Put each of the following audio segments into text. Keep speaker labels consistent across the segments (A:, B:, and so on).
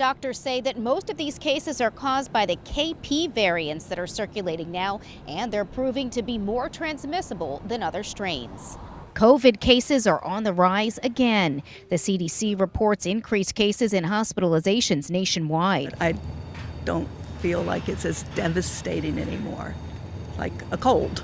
A: Doctors say that most of these cases are caused by the KP variants that are circulating now, and they're proving to be more transmissible than other strains. COVID cases are on the rise again. The CDC reports increased cases and hospitalizations nationwide.
B: I don't feel like it's as devastating anymore, like a cold,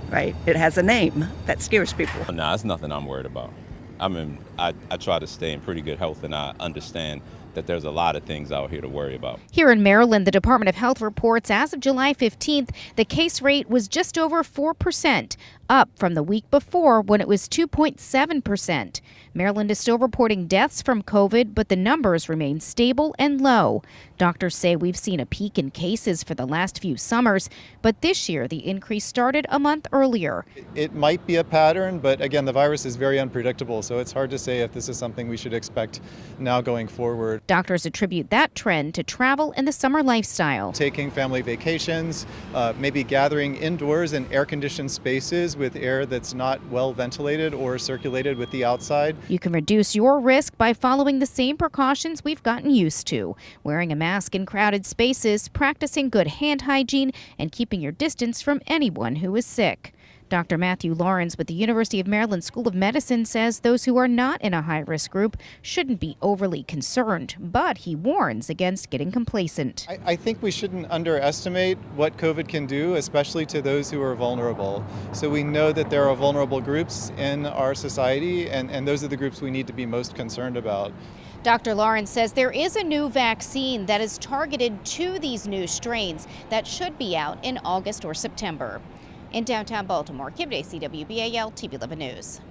B: right? It has a name that scares people.
C: No, it's nothing I'm worried about. I mean, I try to stay in pretty good health, and I understand that there's a lot of things out here to worry about.
A: Here in Maryland, the Department of Health reports as of July 15th, the case rate was just over 4%, up from the week before when it was 2.7%. Maryland is still reporting deaths from COVID, but the numbers remain stable and low. Doctors say we've seen a peak in cases for the last few summers, but this year the increase started a month earlier.
D: It might be a pattern, but again, the virus is very unpredictable, so it's hard to say if this is something we should expect now going forward.
A: Doctors attribute that trend to travel and the summer lifestyle.
D: Taking family vacations, maybe gathering indoors in air-conditioned spaces with air that's not well ventilated or circulated with the outside.
A: You can reduce your risk by following the same precautions we've gotten used to. Wearing a mask in crowded spaces, practicing good hand hygiene, and keeping your distance from anyone who is sick. Dr. Matthew Lawrence with the University of Maryland School of Medicine says those who are not in a high-risk group shouldn't be overly concerned, but he warns against getting complacent.
D: I think we shouldn't underestimate what COVID can do, especially to those who are vulnerable. So we know that there are vulnerable groups in our society, and those are the groups we need to be most concerned about.
A: Dr. Lawrence says there is a new vaccine that is targeted to these new strains that should be out in August or September. In downtown Baltimore, Kim Day, CWBAL TV 11 News.